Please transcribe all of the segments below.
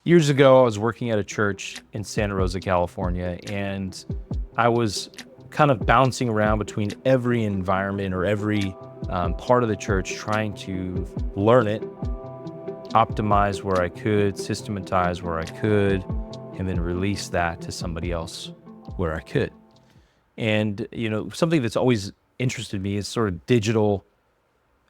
Years ago, I was working at a church in Santa Rosa, California, and I was kind of bouncing around between every environment or every part of the church, trying to learn it, optimize where I could, systematize where I could, and then release that to somebody else where I could. And, something that's always interested me is sort of digital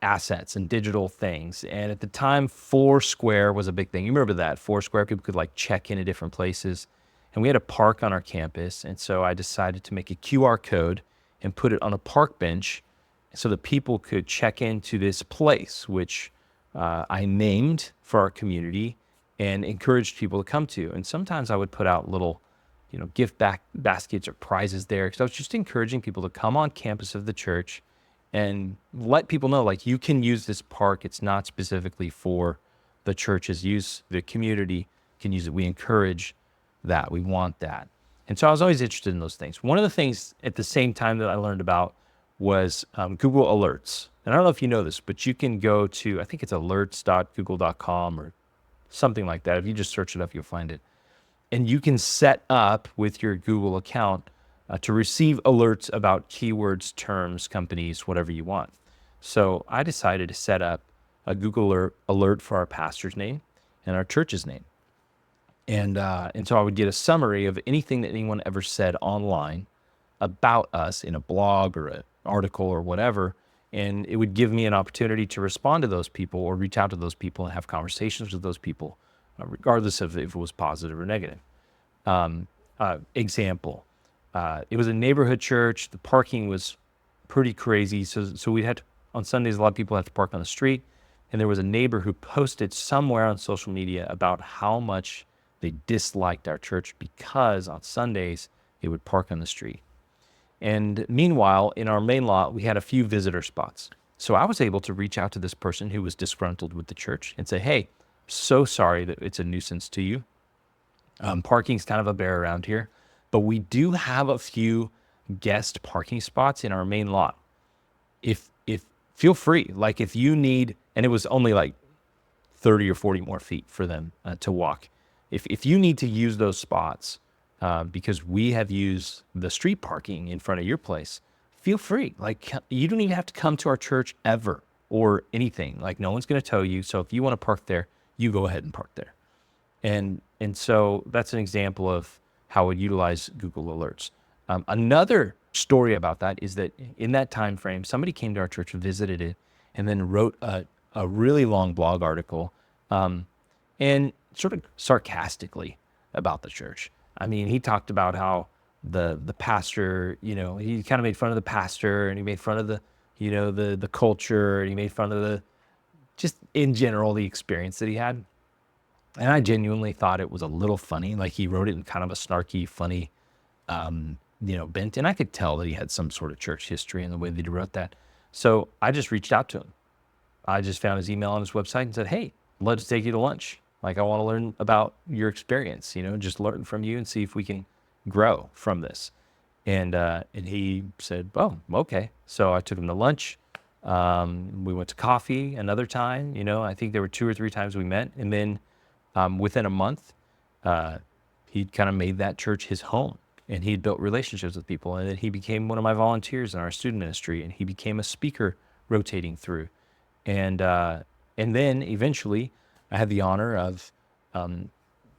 assets and digital things. And at the time, Foursquare was a big thing. You remember that? Foursquare, people could like check into different places. And we had a park on our campus. And so I decided to make a QR code and put it on a park bench so that people could check into this place, which I named for our community and encouraged people to come to. And sometimes I would put out little, gift baskets or prizes there because I was just encouraging people to come on campus of the church and let people know, like, you can use this park. It's not specifically for the church's use. The community can use it. We encourage that. We want that. And so I was always interested in those things. One of the things at the same time that I learned about was Google Alerts. And I don't know if you know this, but you can go to, I think it's alerts.google.com or something like that. If you just search it up, you'll find it. And you can set up with your Google account to receive alerts about keywords, terms, companies, whatever you want. So I decided to set up a Google alert for our pastor's name and our church's name. And so I would get a summary of anything that anyone ever said online about us in a blog or an article or whatever. And it would give me an opportunity to respond to those people or reach out to those people and have conversations with those people, regardless of if it was positive or negative. Example, it was a neighborhood church. The parking was pretty crazy. So we had, on Sundays, a lot of people had to park on the street. And there was a neighbor who posted somewhere on social media about how much they disliked our church because on Sundays they would park on the street. And meanwhile, in our main lot, we had a few visitor spots. So I was able to reach out to this person who was disgruntled with the church and say, hey, so sorry that it's a nuisance to you. Parking's kind of a bear around here, but we do have a few guest parking spots in our main lot. If feel free, like if you need, and it was only like 30 or 40 more feet for them to walk. If you need to use those spots because we have used the street parking in front of your place, feel free. Like you don't even have to come to our church ever or anything. Like no one's going to tow you. So if you want to park there, you go ahead and park there. And so that's an example of how we utilize Google Alerts. Another story about that is that in that time frame, somebody came to our church, visited it, and then wrote a really long blog article and sort of sarcastically about the church. I mean, he talked about how the pastor, he kind of made fun of the pastor and he made fun of the culture, and he made fun of just in general, the experience that he had. And I genuinely thought it was a little funny. Like he wrote it in kind of a snarky, funny, bent. And I could tell that he had some sort of church history in the way that he wrote that. So I just reached out to him. I just found his email on his website and said, hey, let's take you to lunch. Like I want to learn about your experience, just learn from you and see if we can grow from this. And he said, oh, okay. So I took him to lunch. We went to coffee another time. I think there were 2 or 3 times we met. And then within a month, he kind of made that church his home, and he built relationships with people. And then he became one of my volunteers in our student ministry, and he became a speaker rotating through. And then eventually I had the honor of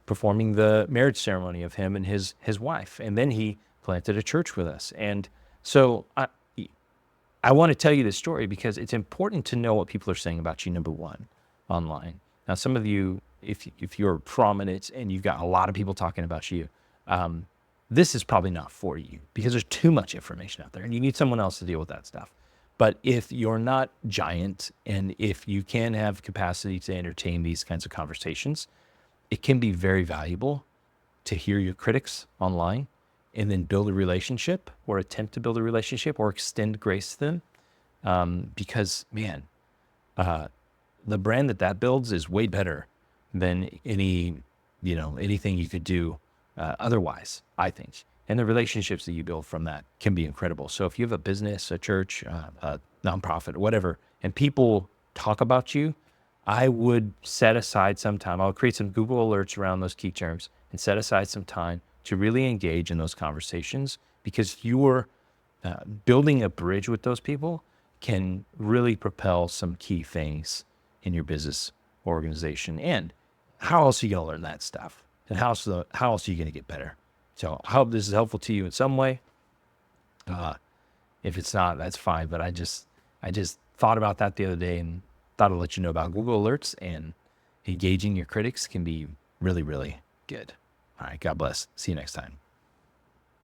performing the marriage ceremony of him and his wife. And then he planted a church with us. And so I want to tell you this story because it's important to know what people are saying about you, number one, online. Now, some of you, if you're prominent and you've got a lot of people talking about you, this is probably not for you because there's too much information out there and you need someone else to deal with that stuff. But if you're not giant and if you can have capacity to entertain these kinds of conversations, it can be very valuable to hear your critics online and then build a relationship or attempt to build a relationship or extend grace to them. Because, man, the brand that builds is way better than anything you could do otherwise, I think. And the relationships that you build from that can be incredible. So if you have a business, a church, a nonprofit, whatever, and people talk about you, I would set aside some time. I'll create some Google alerts around those key terms and set aside some time to really engage in those conversations, because you're building a bridge with those people can really propel some key things in your business organization. And how else are you going to learn that stuff? And how else are you going to get better? So I hope this is helpful to you in some way. If it's not, that's fine. But I just thought about that the other day and thought I'd let you know about Google Alerts, and engaging your critics can be really, really good. All right. God bless. See you next time.